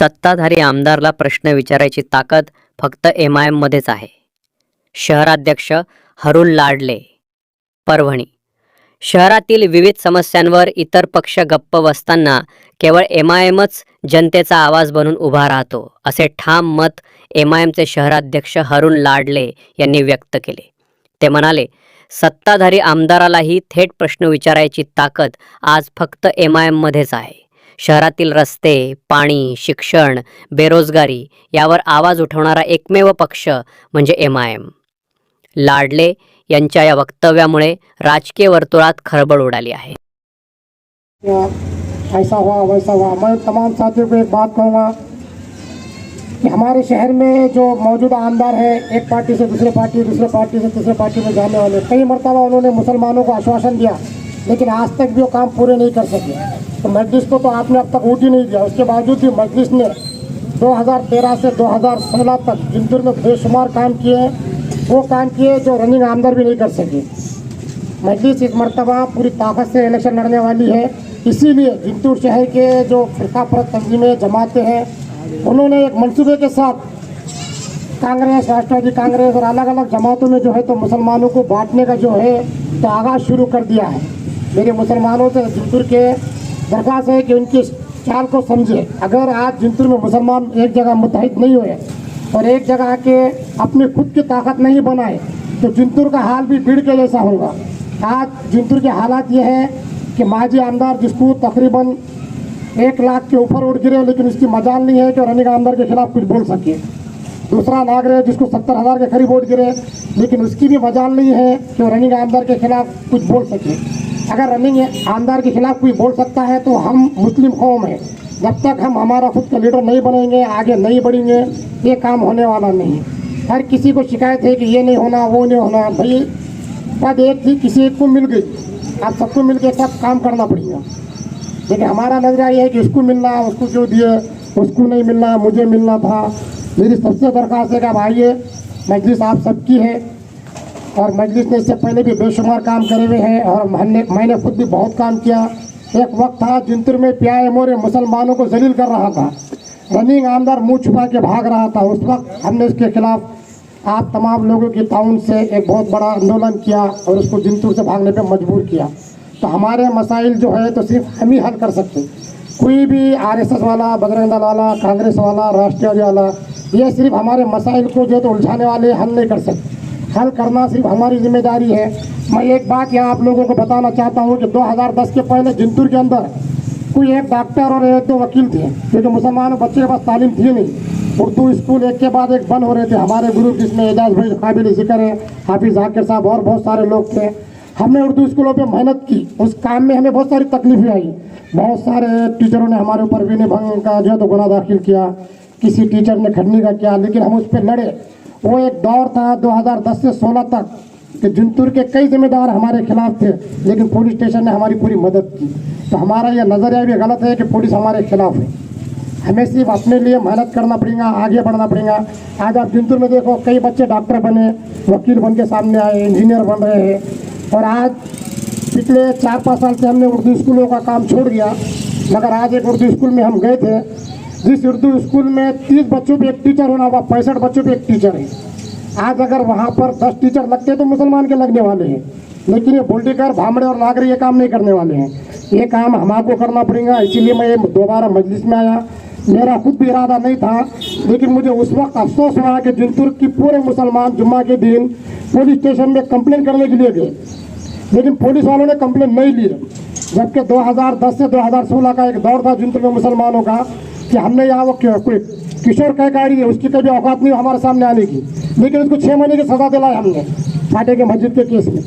सत्ताधारी आमदारला प्रश्न विचारायची ताकद फक्त MIM मध्येच आहे. शहराध्यक्ष हरुल लाडले, परभणी. शहरातील विविध समस्यांवर इतर पक्ष गप्प बसताना केवळ MIMच जनतेचा आवाज बनून उभा राहतो, असे ठाम मत MIMचे शहराध्यक्ष हरुल लाडले यांनी व्यक्त केले. ते म्हणाले, सत्ताधारी आमदारालाही थेट प्रश्न विचारायची ताकद आज फक्त MIM मध्येच आहे. शहरातील रस्ते, पाणी, शिक्षण, बेरोजगारी यावर आवाज उठवणारा एकमेव पक्ष म्हणजे MIM. लाडले यांच्या या वक्तव्यामुळे राजकीय वर्तुळात खळबळ उडाली आहे. ऐसा हुआ वैसा हुआ। मैं तमाम साथियों को एक बात कहूँगा कि हमारे शहर में जो मौजूदा आमदार है, एक पार्टी से दूसरे पार्टी से तीसरे पार्टी में जाने वाले, कई मरतबा उन्होंने मुसलमानों को आश्वासन दिया, लेकिन आज तक भी वो काम पूरे नहीं कर सके। तो मजलिस को तो आपने अब तक वोट ही नहीं दिया। उसके बावजूद भी मजलिस ने 2013 से 2016 तक जिंतूर में बेशुमार काम किए हैं, वो काम किए जो रनिंग आमदार भी नहीं कर सके। मजलिस इस मरतबा पूरी ताकत से इलेक्शन लड़ने वाली है। इसीलिए जिंतूर शहर के जो फिरका परस्त तंजीमें जमाते हैं, उन्होंने एक मंसूबे के साथ कांग्रेस, राष्ट्रवादी कांग्रेस और अलग अलग जमातों में जो है तो मुसलमानों को बांटने का जो है तो आगाज़ शुरू कर दिया है। मेरे मुसलमानों से जिंतूर के दरख्वास्त है कि उनकी चाल को समझे। अगर आज जिंतूर में मुसलमान एक जगह मुत्तहिद नहीं हुए और एक जगह आके अपनी खुद की ताकत नहीं बनाए तो जिंतूर का हाल भी भीड़ के जैसा होगा। आज जिंतूर के हालात ये हैं कि माजी आमदार जिसको तकरीबन 1 लाख के ऊपर वोट गिरे, लेकिन उसकी मजाल नहीं है कि रनिंग आमदार के खिलाफ कुछ बोल सके। दूसरा नागरे जिसको 70,000 के करीब वोट गिरे, लेकिन उसकी भी मजाल नहीं है कि रनिंग आमदार के खिलाफ कुछ बोल सके। अगर रनिंग आमदार के खिलाफ कोई बोल सकता है तो हम मुस्लिम कौम हैं। जब तक हम हमारा खुद का लीडर नहीं बनेंगे, आगे नहीं बढ़ेंगे, ये काम होने वाला नहीं है। हर किसी को शिकायत है कि ये नहीं होना, वो नहीं होना। भाई पद एक थी, किसी एक को मिल गई, आप सबको मिल के सब काम करना पड़ेगा। लेकिन हमारा नजरिया ये है कि इसको मिलना, उसको क्यों दिए, उसको नहीं मिलना, मुझे मिलना था। मेरी सबसे दरख्वास्त है कि आप आइए, मजलिस आप सबकी है और मजलिस ने इससे पहले भी बेशुमार काम करे हुए हैं और मैंने खुद भी बहुत काम किया। एक वक्त था जिंतूर में PIM और मुसलमानों को जलील कर रहा था, रनिंग आमदार मुंह छुपा के भाग रहा था। उस वक्त हमने इसके खिलाफ आप तमाम लोगों की ताउन से एक बहुत बड़ा आंदोलन किया और उसको जिंतूर से भागने पर मजबूर किया। तो हमारे मसाइल जो है तो सिर्फ हम ही हल कर सकते। कोई भी RSS वाला, बजरंग दल वाला, कांग्रेस वाला, राष्ट्रवादी वाला, ये सिर्फ हमारे मसाइल को जो तो उलझाने वाले हल नहीं कर सकते। हल करना सिर्फ हमारी जिम्मेदारी है। मैं एक बात यहाँ आप लोगों को बताना चाहता हूँ कि 2010 के पहले जिंतूर के अंदर कोई एक डॉक्टर और 1-2 वकील थे, क्योंकि मुसलमानों बच्चे के पास तालीम थी नहीं। उर्दू स्कूल एक के बाद एक बंद हो रहे थे। हमारे ग्रुप जिसमें एजाज भाई काबिल जिक्र है, हाफिज जाकिर साहब और बहुत सारे लोग थे। हमने उर्दू स्कूलों पे मेहनत की। उस काम में हमें बहुत सारी तकलीफें आई। बहुत सारे टीचरों ने हमारे ऊपर विनय भंग का जो है तो गुनाह दाखिल किया, किसी टीचर ने खड़ने का किया, लेकिन हम उस पर लड़े। वो एक दौर था 2010 से 16 तक कि जिंतूर के कई जिम्मेदार हमारे खिलाफ थे, लेकिन पुलिस स्टेशन ने हमारी पूरी मदद की। तो हमारा यह नज़रिया भी गलत है कि पुलिस हमारे खिलाफ है। हमें सिर्फ अपने लिए मेहनत करना पड़ेगा, आगे बढ़ना पड़ेगा। आज आप जिंतूर में देखो, कई बच्चे डॉक्टर बने, वकील बन के सामने आए, इंजीनियर बन रहे हैं। और आज पिछले 4-5 साल से हमने उर्दू स्कूलों का काम छोड़ दिया, मगर आज एक उर्दू स्कूल में हम गए थे, जिस उर्दू स्कूल में 30 बच्चों पे एक टीचर होना, वह 65 बच्चों पे एक टीचर है। आज अगर वहाँ पर 10 टीचर लगते तो मुसलमान के लगने वाले हैं, लेकिन ये बोल्डीकर, भामड़े और नागरी ये काम नहीं करने वाले हैं। ये काम हमको करना पड़ेगा। इसीलिए मैं दोबारा मजलिस में आया। मेरा खुद भी इरादा नहीं था, लेकिन मुझे उस वक्त अफसोस हुआ कि जिंतूर की पूरे मुसलमान जुम्मा के दिन पुलिस स्टेशन में कंप्लेन करने के लिए गए, लेकिन पुलिस वालों ने कंप्लेन नहीं लिए। जबकि 2010 से 2016 का एक दौर था जिंतूर में मुसलमानों का कि हमने यहाँ वो कोई किशोर कैकाड़ी है, उसकी कभी औकात नहीं हमारे सामने आने की, लेकिन उसको 6 महीने की सज़ा दिलाई हमने फाटे के मस्जिद के केस में।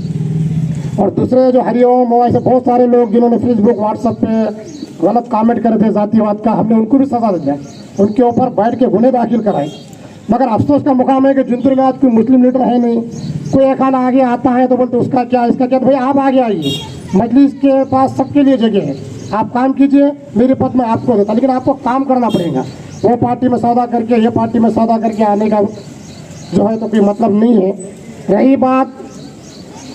और दूसरे जो हरिओम और ऐसे बहुत सारे लोग जिन्होंने फेसबुक, व्हाट्सएप पे गलत कमेंट करे थे जातिवाद का, हमने उनको भी सज़ा दिया, उनके ऊपर बैठ के गुने दाखिल कराए। मगर अफसोस का मुकाम है कि जिंतूर में आज कोई मुस्लिम लीडर है नहीं। कोई एक आना आगे आता है तो बोलते उसका क्या, इसका क्या। तो भाई आप आगे आइए, मजलिस के पास सबके लिए जगह है, आप काम कीजिए, मेरे पद में आपको देता, लेकिन आपको काम करना पड़ेगा। वो पार्टी में सौदा करके, ये पार्टी में सौदा करके आने का जो है तो कोई मतलब नहीं है। रही बात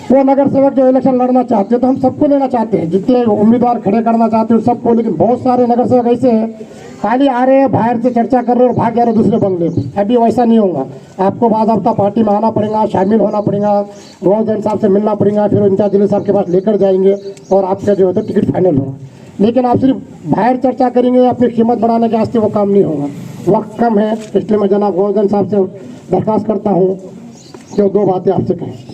वो नगर सेवक जो इलेक्शन लड़ना चाहते हैं तो हम सबको लेना चाहते हैं, जितने उम्मीदवार खड़े करना चाहते हैं सबको, लेकिन बहुत सारे नगर सेवक ऐसे हैं खाली आ रहे हैं, बाहर से चर्चा कर रहे हैं और भाग जा रहे हैं दूसरे बंगले पे। अभी वैसा नहीं होगा, आपको बाकायदा पार्टी में आना पड़ेगा, शामिल होना पड़ेगा, गवर्नमेंट साहब से मिलना पड़ेगा, फिर इंचार्ज जिले साहब के पास लेकर जाएंगे और आपका जो है तो टिकट फाइनल होगा। लेकिन आप सिर्फ बाहर चर्चा करेंगे अपनी कीमत बढ़ाने के वास्ते, वो काम नहीं होगा, वक्त कम है। इसलिए मैं जनाब गवर्नमेंट साहब से दरख्वास्त करता हूँ कि वो दो बातें आपसे कहें।